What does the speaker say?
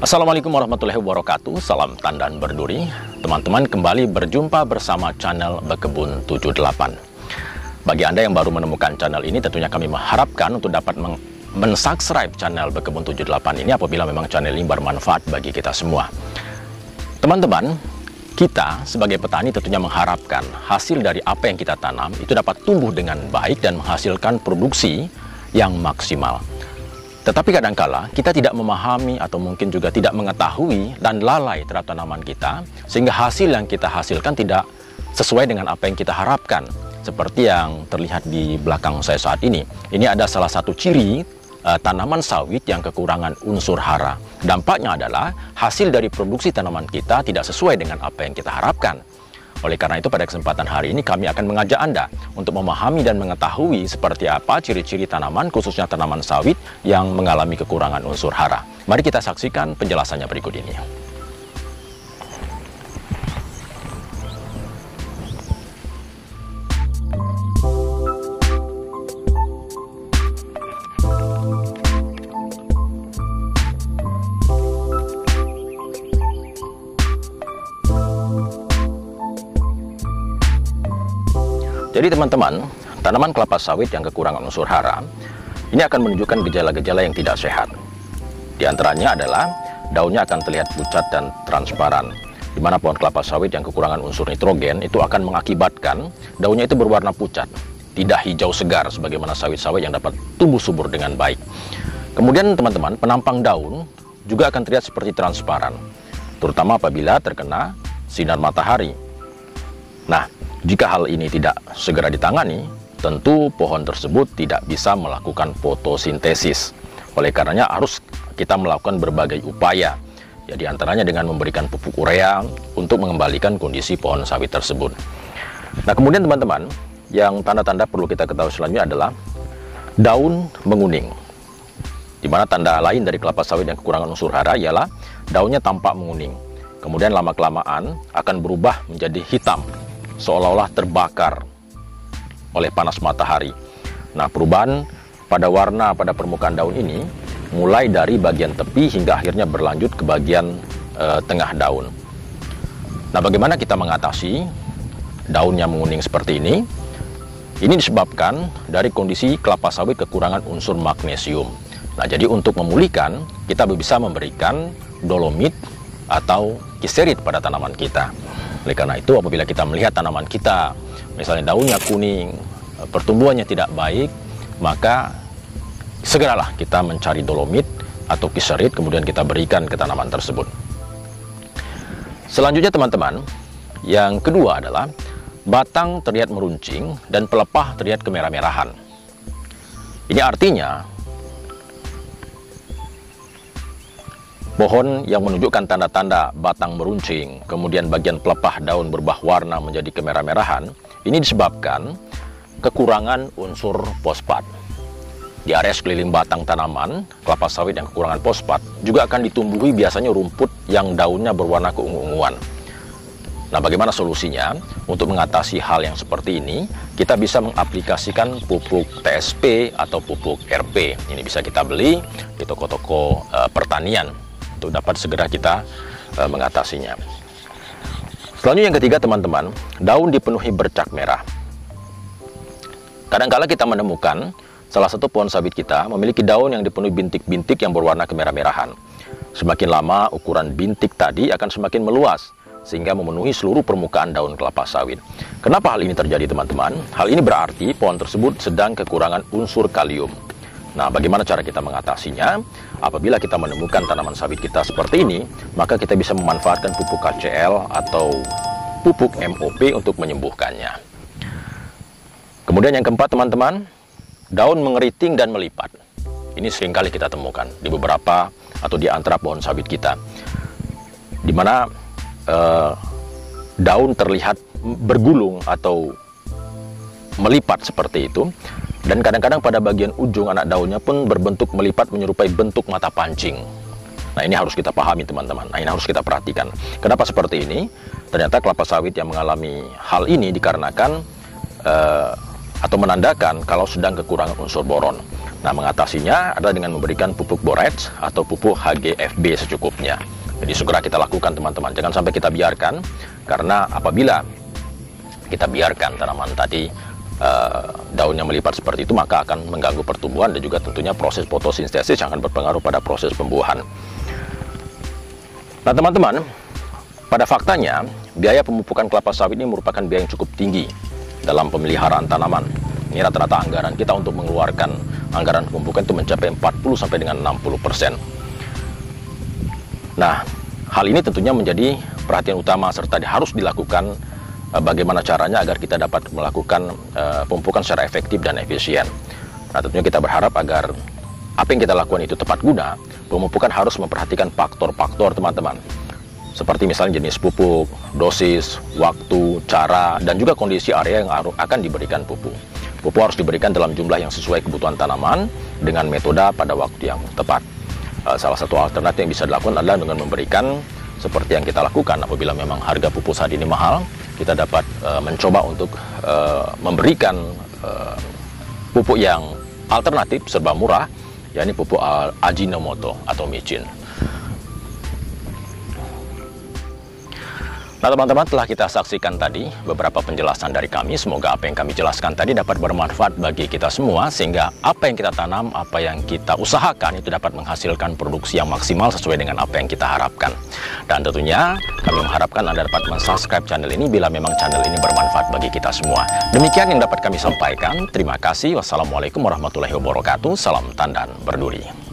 Assalamualaikum warahmatullahi wabarakatuh. Salam tandan berduri. Teman-teman, kembali berjumpa bersama channel Bekebun 78. Bagi Anda yang baru menemukan channel ini, tentunya kami mengharapkan untuk dapat mensubscribe channel Bekebun 78 ini apabila memang channel ini bermanfaat bagi kita semua. Teman-teman, kita sebagai petani tentunya mengharapkan hasil dari apa yang kita tanam itu dapat tumbuh dengan baik dan menghasilkan produksi yang maksimal. Tetapi kadangkala kita tidak memahami atau mungkin juga tidak mengetahui dan lalai terhadap tanaman kita, sehingga hasil yang kita hasilkan tidak sesuai dengan apa yang kita harapkan. Seperti yang terlihat di belakang saya saat ini. Ini ada salah satu ciri tanaman sawit yang kekurangan unsur hara. Dampaknya adalah hasil dari produksi tanaman kita tidak sesuai dengan apa yang kita harapkan. Oleh karena itu, pada kesempatan hari ini kami akan mengajak Anda untuk memahami dan mengetahui seperti apa ciri-ciri tanaman, khususnya tanaman sawit yang mengalami kekurangan unsur hara. Mari kita saksikan penjelasannya berikut ini. Jadi teman-teman, tanaman kelapa sawit yang kekurangan unsur hara ini akan menunjukkan gejala-gejala yang tidak sehat. Di antaranya adalah daunnya akan terlihat pucat dan transparan, di mana pohon kelapa sawit yang kekurangan unsur nitrogen itu akan mengakibatkan daunnya itu berwarna pucat, tidak hijau segar sebagaimana sawit-sawit yang dapat tumbuh subur dengan baik. Kemudian teman-teman, penampang daun juga akan terlihat seperti transparan, terutama apabila terkena sinar matahari. Nah, jika hal ini tidak segera ditangani, tentu pohon tersebut tidak bisa melakukan fotosintesis. Oleh karenanya harus kita melakukan berbagai upaya. Ya, di antaranya dengan memberikan pupuk urea untuk mengembalikan kondisi pohon sawit tersebut. Nah, kemudian teman-teman, yang tanda-tanda perlu kita ketahui selanjutnya adalah daun menguning. Di mana tanda lain dari kelapa sawit yang kekurangan unsur hara ialah daunnya tampak menguning. Kemudian lama-kelamaan akan berubah menjadi hitam, seolah-olah terbakar oleh panas matahari. Nah, perubahan pada warna pada permukaan daun ini mulai dari bagian tepi hingga akhirnya berlanjut ke bagian tengah daun. Nah, bagaimana kita mengatasi daun yang menguning seperti ini? Ini disebabkan dari kondisi kelapa sawit kekurangan unsur magnesium. Nah, jadi untuk memulihkan, kita bisa memberikan dolomit atau kiserit pada tanaman kita. Oleh karena itu, apabila kita melihat tanaman kita, misalnya daunnya kuning, pertumbuhannya tidak baik, maka segeralah kita mencari dolomit atau kiserit, kemudian kita berikan ke tanaman tersebut. Selanjutnya teman-teman, yang kedua adalah batang terlihat meruncing dan pelepah terlihat kemerah-merahan. Ini artinya pohon yang menunjukkan tanda-tanda batang meruncing, kemudian bagian pelepah daun berubah warna menjadi kemerah-merahan, ini disebabkan kekurangan unsur fosfat. Di area sekeliling batang tanaman kelapa sawit yang kekurangan fosfat juga akan ditumbuhi biasanya rumput yang daunnya berwarna keungu-unguan. Nah, bagaimana solusinya? Untuk mengatasi hal yang seperti ini, kita bisa mengaplikasikan pupuk TSP atau pupuk RP. Ini bisa kita beli di toko-toko pertanian untuk dapat segera kita mengatasinya. Selanjutnya yang ketiga teman-teman, daun dipenuhi bercak merah. Kadangkala kita menemukan salah satu pohon sawit kita memiliki daun yang dipenuhi bintik-bintik yang berwarna kemerah-merahan. Semakin lama ukuran bintik tadi akan semakin meluas sehingga memenuhi seluruh permukaan daun kelapa sawit. Kenapa hal ini terjadi teman-teman? Hal ini berarti pohon tersebut sedang kekurangan unsur kalium. Nah, bagaimana cara kita mengatasinya? Apabila kita menemukan tanaman sawit kita seperti ini, maka kita bisa memanfaatkan pupuk KCL atau pupuk MOP untuk menyembuhkannya. Kemudian yang keempat teman-teman, daun mengeriting dan melipat. Ini seringkali kita temukan di beberapa atau di antara pohon sawit kita, di mana daun terlihat bergulung atau melipat seperti itu. Dan kadang-kadang pada bagian ujung anak daunnya pun berbentuk melipat menyerupai bentuk mata pancing. Nah, ini harus kita pahami teman-teman. Nah, ini harus kita perhatikan. Kenapa seperti ini? Ternyata kelapa sawit yang mengalami hal ini dikarenakan atau menandakan kalau sedang kekurangan unsur boron. Nah, mengatasinya adalah dengan memberikan pupuk borets atau pupuk HGFB secukupnya. Jadi segera kita lakukan teman-teman, jangan sampai kita biarkan, karena apabila kita biarkan tanaman tadi daunnya melipat seperti itu, maka akan mengganggu pertumbuhan dan juga tentunya proses fotosintesis yang akan berpengaruh pada proses pembuahan. Nah teman-teman, pada faktanya biaya pemupukan kelapa sawit ini merupakan biaya yang cukup tinggi dalam pemeliharaan tanaman. Ini rata-rata anggaran kita untuk mengeluarkan anggaran pemupukan itu mencapai 40 sampai dengan 60%. Nah, hal ini tentunya menjadi perhatian utama serta harus dilakukan bagaimana caranya agar kita dapat melakukan pemupukan secara efektif dan efisien. Nah, tentunya kita berharap agar apa yang kita lakukan itu tepat guna. Pemupukan harus memperhatikan faktor-faktor teman-teman, seperti misalnya jenis pupuk, dosis, waktu, cara, dan juga kondisi area yang akan diberikan pupuk. Pupuk harus diberikan dalam jumlah yang sesuai kebutuhan tanaman dengan metode pada waktu yang tepat. Salah satu alternatif yang bisa dilakukan adalah dengan memberikan seperti yang kita lakukan apabila memang harga pupuk saat ini mahal, kita dapat mencoba untuk memberikan pupuk yang alternatif serba murah, yakni pupuk Ajinomoto atau micin. Nah teman-teman, telah kita saksikan tadi beberapa penjelasan dari kami. Semoga apa yang kami jelaskan tadi dapat bermanfaat bagi kita semua, sehingga apa yang kita tanam, apa yang kita usahakan itu dapat menghasilkan produksi yang maksimal sesuai dengan apa yang kita harapkan. Dan tentunya kami mengharapkan Anda dapat mensubscribe channel ini bila memang channel ini bermanfaat bagi kita semua. Demikian yang dapat kami sampaikan. Terima kasih. Wassalamualaikum warahmatullahi wabarakatuh. Salam Tandan Berduri.